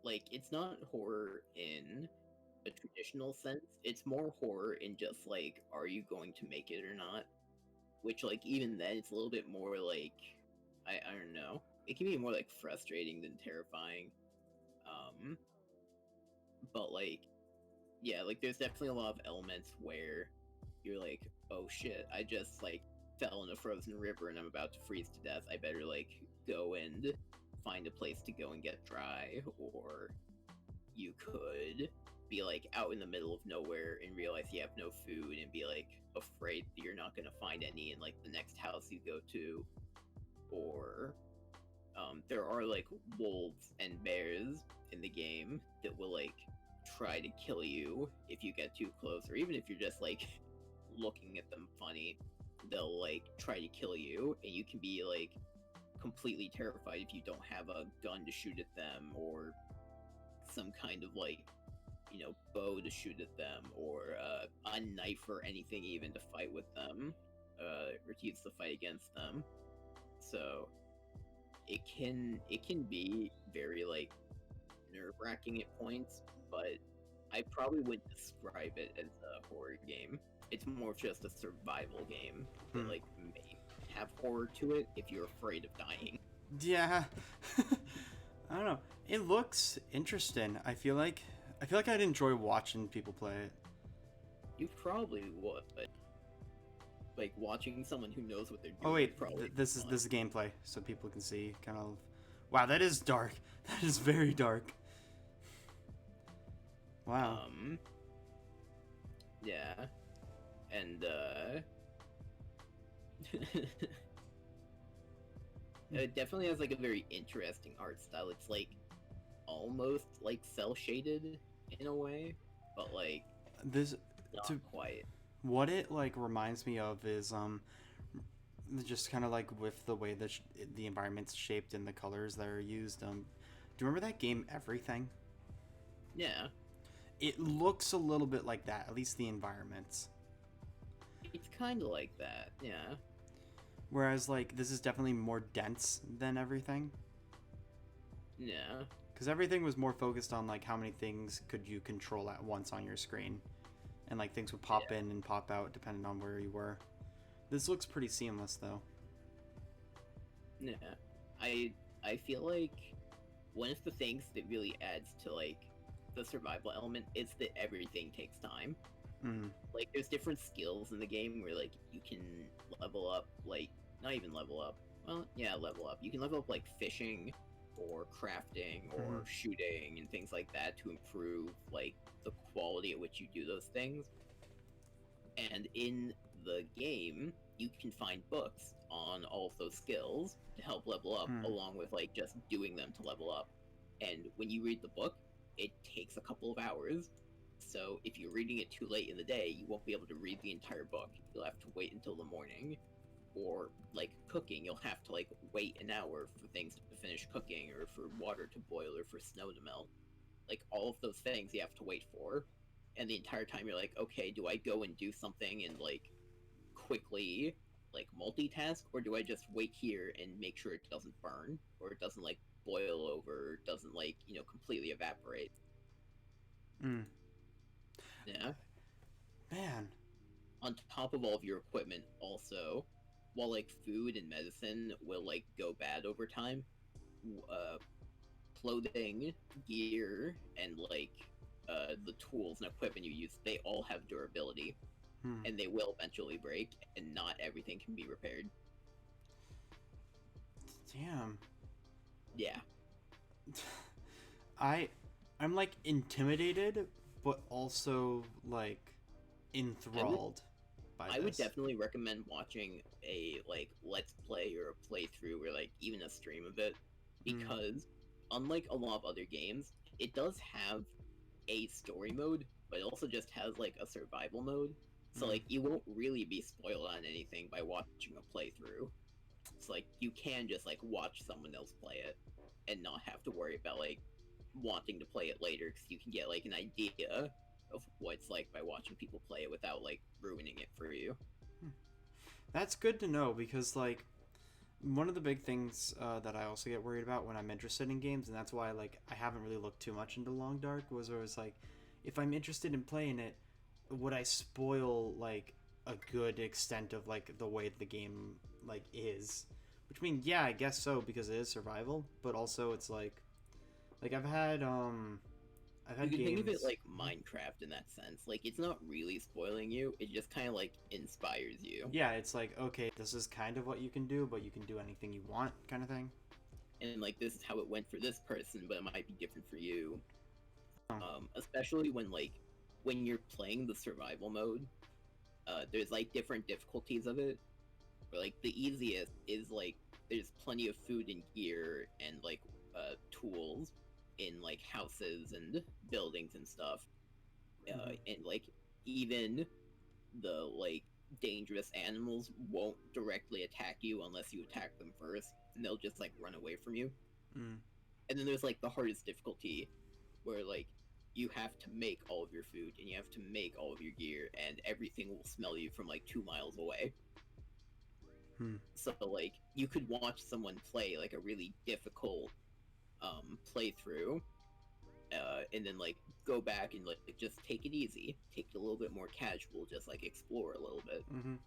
Like, it's not horror in a traditional sense. It's more horror in just like, are you going to make it or not? Which, like, even then, it's a little bit more like, I don't know. It can be more like frustrating than terrifying. But like, yeah, like there's definitely a lot of elements where you're like, oh shit, I just like fell in a frozen river and I'm about to freeze to death. I better like go and find a place to go and get dry. Or you could be like out in the middle of nowhere and realize you have no food and be like afraid that you're not gonna find any in like the next house you go to. Or there are like wolves and bears in the game that will like try to kill you if you get too close, or even if you're just like looking at them funny, they'll like try to kill you, and you can be like completely terrified if you don't have a gun to shoot at them, or some kind of like, you know, bow to shoot at them, or a knife or anything even to fight with them, or to use the fight against them. So it can be very like nerve-wracking at points, but I probably wouldn't describe it as a horror game. It's more of just a survival game that like may have horror to it if you're afraid of dying. Yeah. I don't know. It looks interesting. I feel like I'd enjoy watching people play it. You probably would, but like watching someone who knows what they're doing. Oh wait, probably this is gameplay, so people can see kind of. Wow, that is dark. That is very dark. Wow. Yeah, and it definitely has like a very interesting art style. It's like almost like cell shaded in a way, but like this not quite. What it like reminds me of is just kind of like with the way that the environment's shaped and the colors that are used. Do you remember that game Everything? Yeah. It looks a little bit like that, at least the environments. It's kind of like that, yeah. Whereas, like, this is definitely more dense than Everything. Yeah. Because Everything was more focused on, like, how many things could you control at once on your screen. And, like, things would pop in and pop out depending on where you were. This looks pretty seamless, though. Yeah. I feel like one of the things that really adds to, like, the survival element is that everything takes time. Like, there's different skills in the game where, like, you can level up, like, not even level up. Well, yeah, level up. You can level up, like, fishing or crafting or shooting and things like that to improve, like, the quality at which you do those things. And in the game, you can find books on all of those skills to help level up, along with, like, just doing them to level up. And when you read the book, it takes a couple of hours. So if you're reading it too late in the day, you won't be able to read the entire book. You'll have to wait until the morning. Or, like, cooking, you'll have to, like, wait an hour for things to finish cooking, or for water to boil, or for snow to melt. Like, all of those things you have to wait for. And the entire time you're like, okay, do I go and do something and, like, quickly like multitask, or do I just wait here and make sure it doesn't burn or it doesn't like boil over, or doesn't like completely evaporate? Mm. Yeah. Man. On top of all of your equipment, also, while like food and medicine will like go bad over time, uh, clothing, gear, and like the tools and equipment you use, they all have durability, Hmm. and they will eventually break, and not everything can be repaired. Damn. Yeah, I I'm like intimidated, but also like I would enthralled by I would this. definitely recommend watching a like let's play or a playthrough or like even a stream of it, Mm. because unlike a lot of other games, it does have a story mode, but it also just has like a survival mode. So Mm. like you won't really be spoiled on anything by watching a playthrough. It's like you can just like watch someone else play it and not have to worry about like wanting to play it later, because you can get like an idea of what it's like by watching people play it without like ruining it for you. That's good to know because like one of the big things that I also get worried about when I'm interested in games, and that's why like I haven't really looked too much into Long Dark, was always like, if I'm interested in playing it, would I spoil like a good extent of like the way the game like is? Which means yeah, I guess so because it is survival, but also it's like I've You had can think of it games. like Minecraft in that sense. Like it's not really spoiling you; it just kind of like inspires you. Yeah, it's like okay, this is kind of what you can do, but you can do anything you want, kind of thing. And like this is how it went for this person, but it might be different for you. Oh. Especially when you're playing the survival mode, there's like different difficulties of it. Where like the easiest is like there's plenty of food and gear and like tools in like houses and buildings and stuff, Mhm. and like even the like dangerous animals won't directly attack you unless you attack them first, and they'll just like run away from you. Mm. And then there's like the hardest difficulty where like you have to make all of your food and you have to make all of your gear, and everything will smell you from like 2 miles away. Hmm. So like you could watch someone play like a really difficult playthrough, and then like go back and like just take it easy, take it a little bit more casual, just like explore a little bit. Mhm.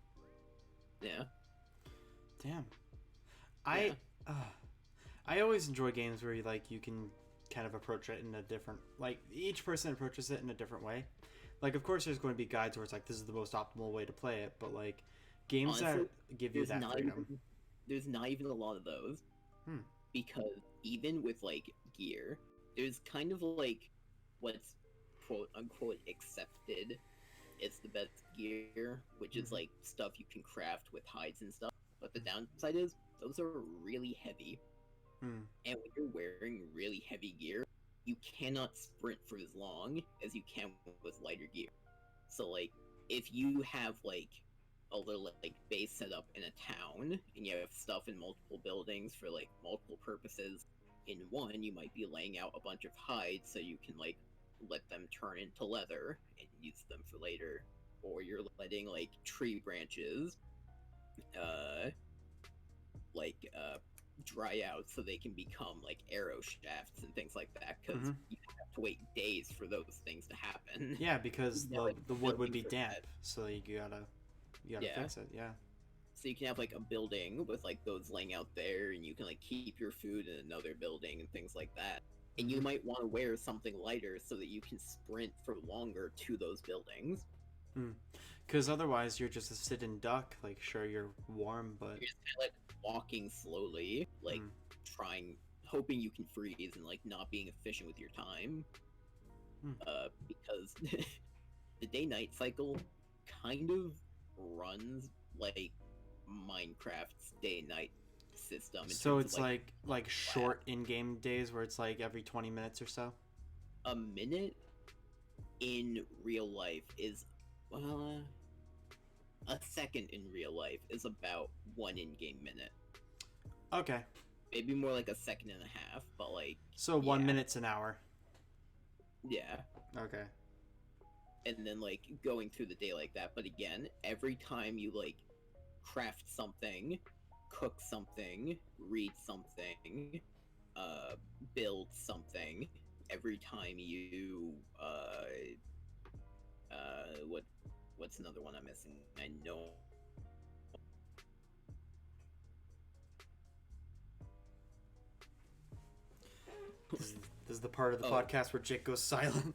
Yeah, Damn. yeah. I uh, I always enjoy games where you can kind of approach it in a different like each person approaches it in a different way. Like of course there's going to be guides where it's like this is the most optimal way to play it, but like games that Honestly, give you there's that not even freedom. there's not even a lot of those, Hmm. because even with like gear, there's kind of like what's quote unquote accepted is the best gear, which is Mhm. like stuff you can craft with hides and stuff. But the downside is those are really heavy, Hmm. and when you're wearing really heavy gear, you cannot sprint for as long as you can with lighter gear. So like if you have like a little like base set up in a town and you have stuff in multiple buildings for like multiple purposes, in one you might be laying out a bunch of hides so you can like let them turn into leather and use them for later, or you're letting like tree branches uh dry out so they can become like arrow shafts and things like that, because Mhm. you have to wait days for those things to happen. Yeah, because You have, like, the wood would buildings be for damp, that. so you gotta Yeah. fix it. Yeah. So you can have like a building with like those laying out there, and you can like keep your food in another building and things like that. And you Mhm. might want to wear something lighter so that you can sprint for longer to those buildings. Hmm. Because otherwise you're just a sitting duck. Like sure you're warm, but You're just kind of like walking slowly, like hmm. trying, hoping you can freeze and like not being efficient with your time. Hmm. Because the day-night cycle kind of runs like Minecraft's day-night system in So terms of it's like like short in-game days where it's like every 20 minutes or so. a minute in real life is uh, a second in real life is about one in-game minute. Okay. Maybe more like a second and a half, but like So 1 yeah, minute's an hour. yeah. Okay. and then like going through the day like that. But again, every time you like craft something, cook something, read something, build something, every time you what's another one I'm missing? I know. This is the part of the podcast where Jake goes silent.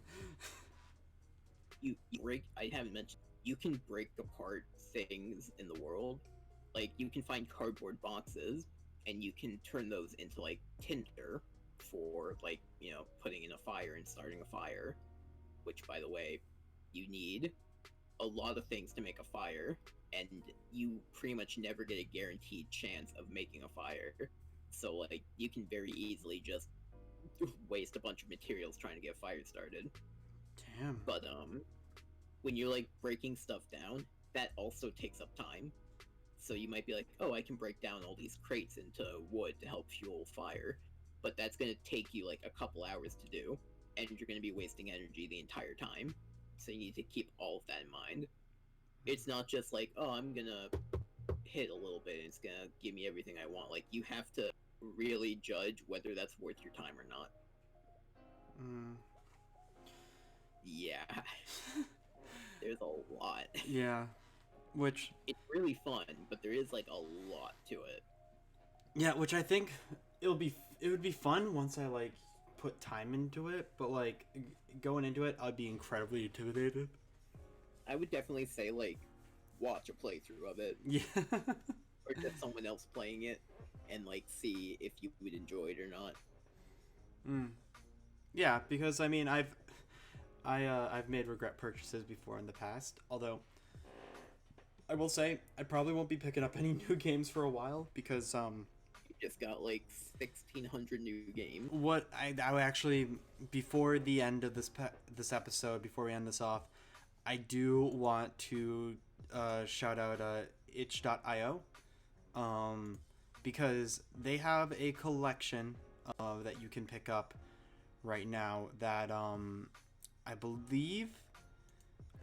You break. I haven't mentioned. You can break apart things in the world. Like you can find cardboard boxes, and you can turn those into like tinder for like putting in a fire and starting a fire. Which, by the way, you need a lot of things to make a fire, and you pretty much never get a guaranteed chance of making a fire. So like you can very easily just waste a bunch of materials trying to get a fire started. Damn. But when you're like breaking stuff down, that also takes up time. So you might be like, oh, I can break down all these crates into wood to help fuel fire, but that's going to take you like a couple hours to do, and you're going to be wasting energy the entire time. So you need to keep all of that in mind. It's not just like, oh, I'm going to hit a little bit and it's going to give me everything I want. Like, you have to really judge whether that's worth your time or not. Yeah. There's a lot. Yeah. Which... It's really fun, but there is, like, a lot to it. Yeah, which I think it would be fun once I, like, put time into it, but, like, going into it, I'd be incredibly intimidated. I would definitely say, like, watch a playthrough of it. Yeah. Or just someone else playing it, and, like, see if you would enjoy it or not. Yeah, because, I mean, I've made regret purchases before in the past, although I will say I probably won't be picking up any new games for a while because you just got like 1,600 new games. What I actually, before the end of this episode, before we end this off, I do want to shout out itch.io because they have a collection that you can pick up right now that I believe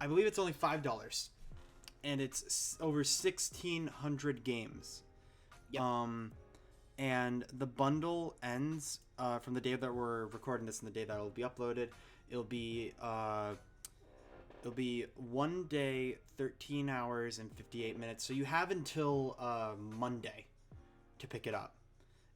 it's only $5, and it's over 1,600 games. Yep. And the bundle ends from the day that we're recording this and the day that it'll be uploaded. It'll be 1 day, 13 hours, and 58 minutes. So you have until Monday to pick it up.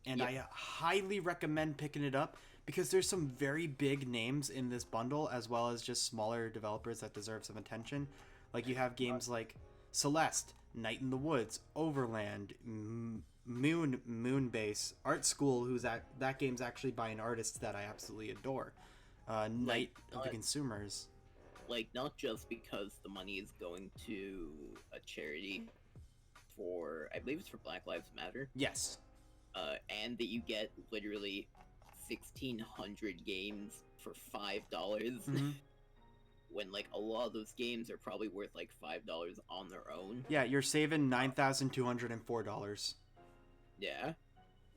And Yep. I highly recommend picking it up because there's some very big names in this bundle, as well as just smaller developers that deserve some attention. Like you have games like Celeste, Night in the Woods, Overland, Moonbase, Art School, that game's actually by an artist that I absolutely adore. Night of the Consumers. Like, not just because the money is going to a charity for, I believe it's for Black Lives Matter. Yes. And that you get literally 1,600 games for $5. Mm-hmm. When, like, a lot of those games are probably worth, like, $5 on their own. Yeah, you're saving $9,204. Yeah.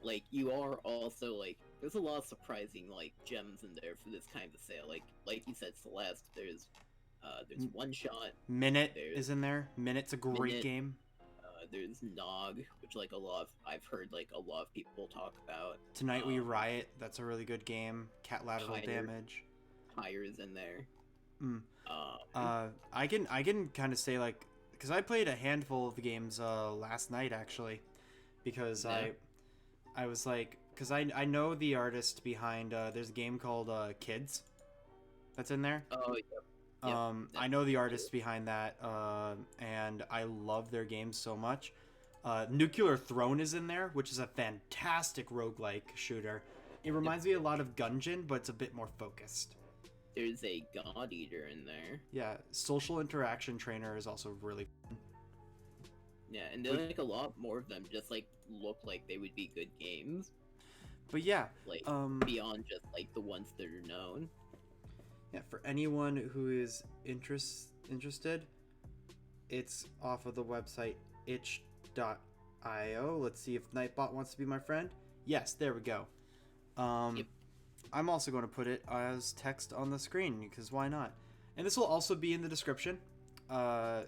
Like, you are also, like, there's a lot of surprising, like, gems in there for this kind of sale. Like you said, Celeste, there's One Shot. Minute is in there. Minute's a great game. There's Nog, which, like, I've heard, like, a lot of people talk about. Tonight We Riot, that's a really good game. Cat Lateral Damage. Tire is in there. I can kind of say, like, because I played a handful of the games last night actually, because yeah. I was like, because I know the artist behind there's a game called Kids that's in there. Oh yeah. I know the artist behind that, and I love their games so much. Nuclear Throne is in there, which is a fantastic roguelike shooter. It reminds me a lot of Gungeon, but it's a bit more focused. There's a God Eater in there. Yeah, Social Interaction Trainer is also really fun. Yeah, and there's like a lot more of them just like look like they would be good games. But yeah, like beyond just like the ones that are known. Yeah, for anyone who is interested, it's off of the website itch.io. Let's see if Nightbot wants to be my friend. Yes, there we go. Yep. I'm also going to put it as text on the screen because why not? And this will also be in the description.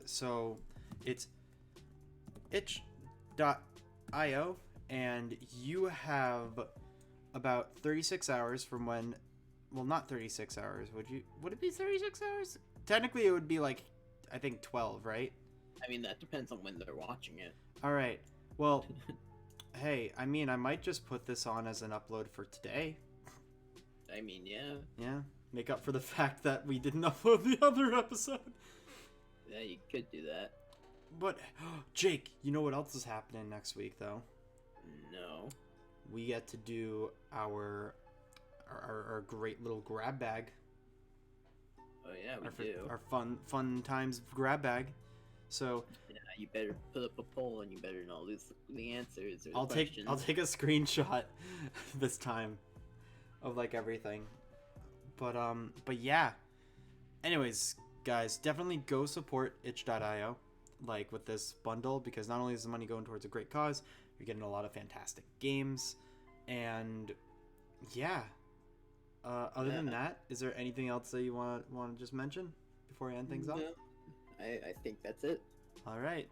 So it's itch.io, and you have about 36 hours from when. Well, not 36 hours. Would it be 36 hours? Technically, it would be like, I think 12, right? I mean, that depends on when they're watching it. All right. Well, hey, I mean, I might just put this on as an upload for today. I mean, yeah. Yeah. Make up for the fact that we didn't upload the other episode. Yeah, you could do that. But, Jake, you know what else is happening next week, though? No. We get to do our great little grab bag. Oh yeah, we do. Our fun times grab bag. So yeah, you better put up a poll, and you better not lose the answers or the I'll questions. take a screenshot this time of like everything. But yeah. Anyways, guys, definitely go support itch.io like with this bundle, because not only is the money going towards a great cause, you're getting a lot of fantastic games, and yeah. Other than that, is there anything else that you want to just mention before I end things off? No, I think that's it. All right.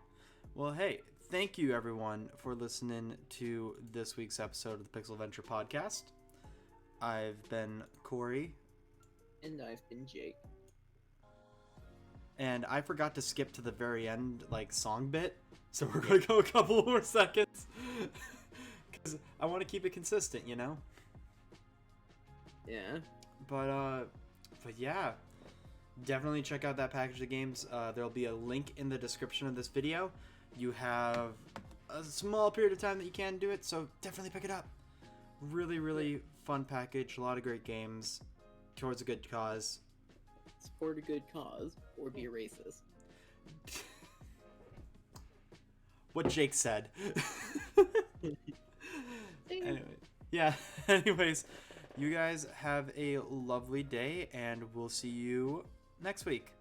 Well, hey, thank you everyone for listening to this week's episode of the Pixel Venture Podcast. I've been Corey. And I've been Jake. And I forgot to skip to the very end, like, song bit. So we're going to go a couple more seconds. Because I want to keep it consistent, you know? Yeah. But yeah, definitely check out that package of games. There'll be a link in the description of this video. You have a small period of time that you can do it, so definitely pick it up. Really, really fun package. A lot of great games towards a good cause. Support a good cause, or be a racist. What Jake said. Anyway, yeah. Anyways. You guys have a lovely day, and we'll see you next week.